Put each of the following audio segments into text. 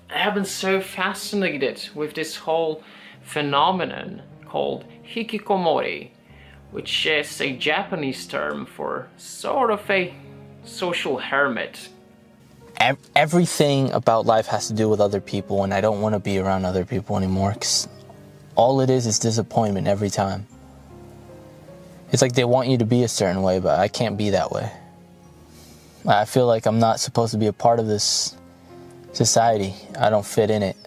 I have been so fascinated with this whole phenomenon called Hikikomori, which is a Japanese term for sort of a social hermit. Everything about life has to do with other people, and I don't want to be around other people anymore, because all it is disappointment every time. It's like they want you to be a certain way, but I can't be that way. I feel like I'm not supposed to be a part of this society. I don't fit in it.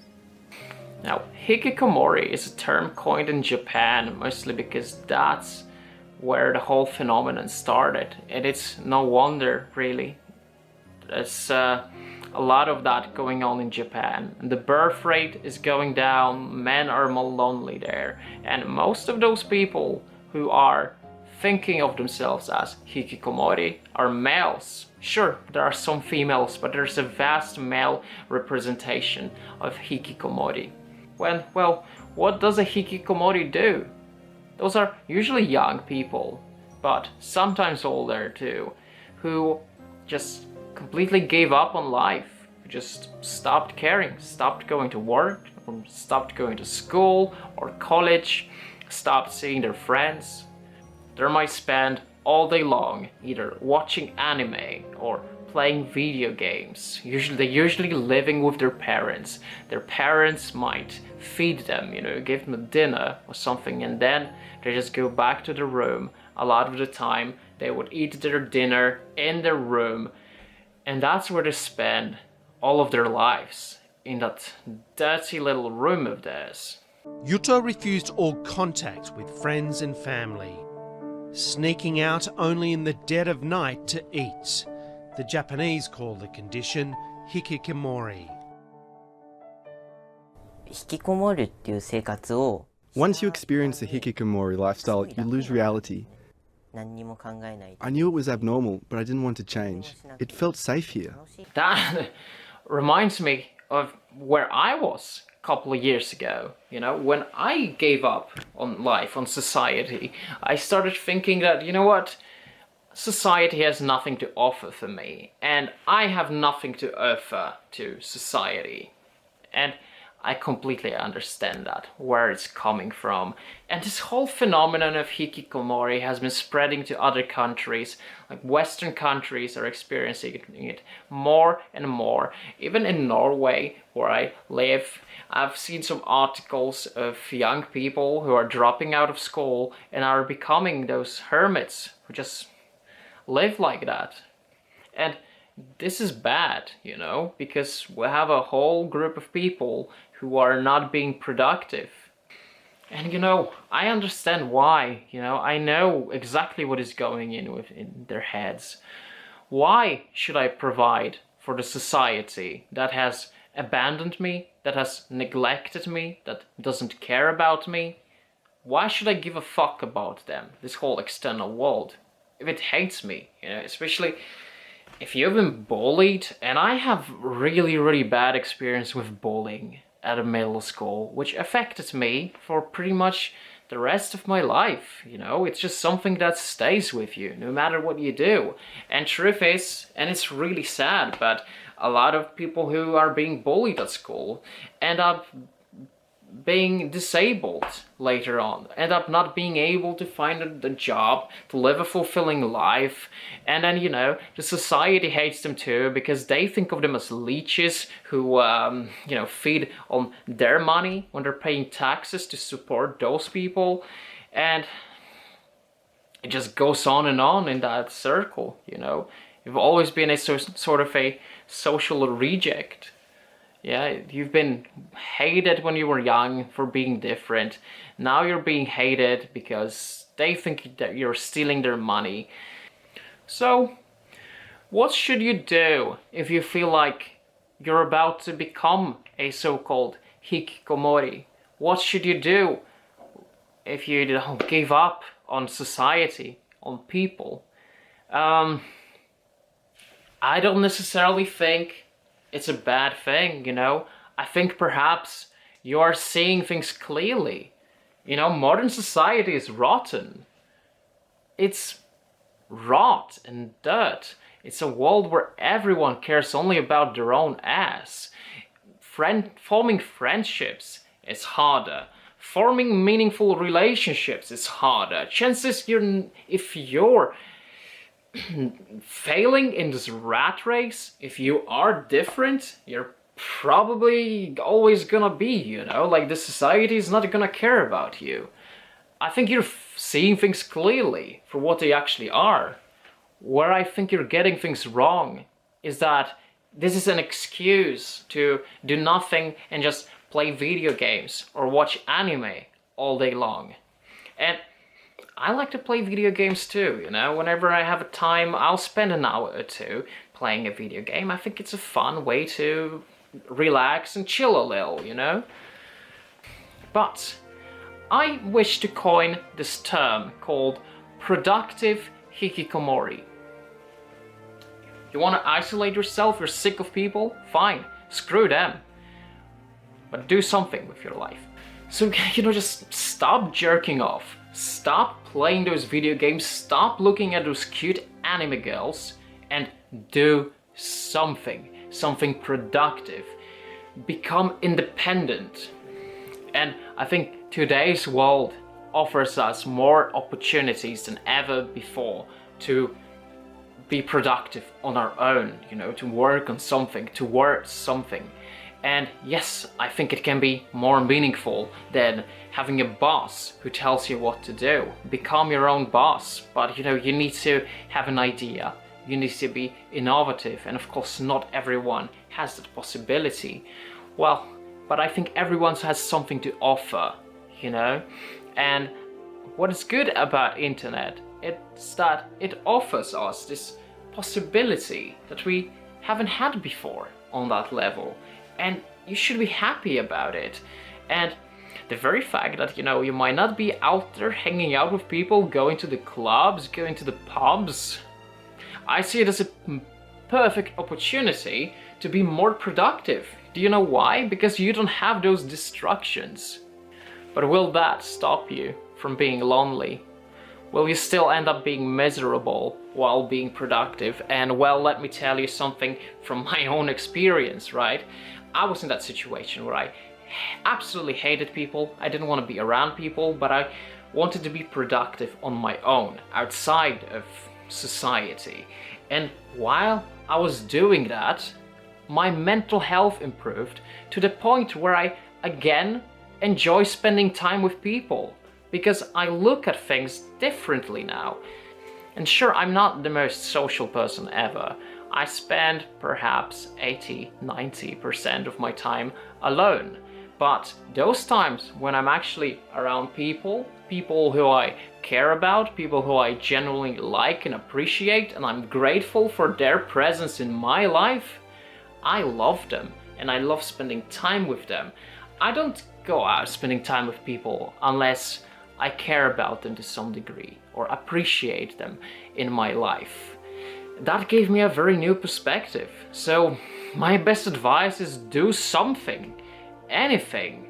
Now, Hikikomori is a term coined in Japan, mostly because that's where the whole phenomenon started. And it's no wonder, really. There's a lot of that going on in Japan. The birth rate is going down, men are more lonely there. And most of those people who are thinking of themselves as hikikomori are males. Sure, there are some females, but there's a vast male representation of hikikomori. Well, what does a hikikomori do? Those are usually young people, but sometimes older too, who just completely gave up on life, who just stopped caring, stopped going to work, or stopped going to school or college, stopped seeing their friends. They might spend all day long either watching anime or playing video games. They're usually living with their parents. Their parents might feed them, give them a dinner or something, and then they just go back to the room. A lot of the time they would eat their dinner in their room, and that's where they spend all of their lives, in that dirty little room of theirs. Yuto refused all contact with friends and family, sneaking out only in the dead of night to eat. The Japanese call the condition hikikomori. Once you experience the hikikomori lifestyle, you lose reality. I knew it was abnormal, but I didn't want to change. It felt safe here. That reminds me of where I was a couple of years ago. When I gave up on life, on society, I started thinking that, what? Society has nothing to offer for me, and I have nothing to offer to society. And I completely understand that, where it's coming from. And this whole phenomenon of hikikomori has been spreading to other countries. Like Western countries are experiencing it more and more. Even in Norway, where I live, I've seen some articles of young people who are dropping out of school and are becoming those hermits who just live like that. And this is bad, because we have a whole group of people who are not being productive. And I understand why. I know exactly what is going in their heads. Why should I provide for the society that has abandoned me, that has neglected me, that doesn't care about me? Why should I give a fuck about them, this whole external world, if it hates me? Especially if you've been bullied, and I have really, really bad experience with bullying at a middle school, which affected me for pretty much the rest of my life. It's just something that stays with you, no matter what you do. And truth is, and it's really sad, but a lot of people who are being bullied at school end up being disabled later on, end up not being able to find a job, to live a fulfilling life. And then, the society hates them too, because they think of them as leeches who, feed on their money when they're paying taxes to support those people. And it just goes on and on in that circle, You've always been a sort of a social reject. Yeah, you've been hated when you were young for being different. Now you're being hated because they think that you're stealing their money. So, what should you do if you feel like you're about to become a so-called hikikomori? What should you do if you give up on society, on people? I don't necessarily think it's a bad thing, I think perhaps you are seeing things clearly. Modern society is rotten. It's rot and dirt. It's a world where everyone cares only about their own ass. forming friendships is harder. Forming meaningful relationships is harder. Chances if you're failing in this rat race, if you are different, you're probably always gonna be, like the society is not gonna care about you. I think you're seeing things clearly for what they actually are. Where I think you're getting things wrong is that this is an excuse to do nothing and just play video games or watch anime all day long. And I like to play video games too, whenever I have a time, I'll spend an hour or two playing a video game. I think it's a fun way to relax and chill a little. But I wish to coin this term called productive hikikomori. You want to isolate yourself, you're sick of people? Fine, screw them. But do something with your life. So, just stop jerking off. Stop playing those video games, stop looking at those cute anime girls, and do something productive. Become independent. And I think today's world offers us more opportunities than ever before to be productive on our own, to work on something, towards something. And yes, I think it can be more meaningful than having a boss who tells you what to do. Become your own boss, but you need to have an idea. You need to be innovative, and of course not everyone has that possibility. Well, but I think everyone has something to offer, And what is good about internet is that it offers us this possibility that we haven't had before on that level. And you should be happy about it. And the very fact that, you might not be out there hanging out with people, going to the clubs, going to the pubs, I see it as a perfect opportunity to be more productive. Do you know why? Because you don't have those distractions. But will that stop you from being lonely? Will you still end up being miserable while being productive? And well, let me tell you something from my own experience, right? I was in that situation where I absolutely hated people. I didn't want to be around people, but I wanted to be productive on my own, outside of society. And while I was doing that, my mental health improved to the point where I again enjoy spending time with people, because I look at things differently now. And sure, I'm not the most social person ever. I spend perhaps 80-90% of my time alone. But those times when I'm actually around people who I care about, people who I genuinely like and appreciate, and I'm grateful for their presence in my life, I love them and I love spending time with them. I don't go out spending time with people unless I care about them to some degree or appreciate them in my life. That gave me a very new perspective. So my best advice is do something, anything.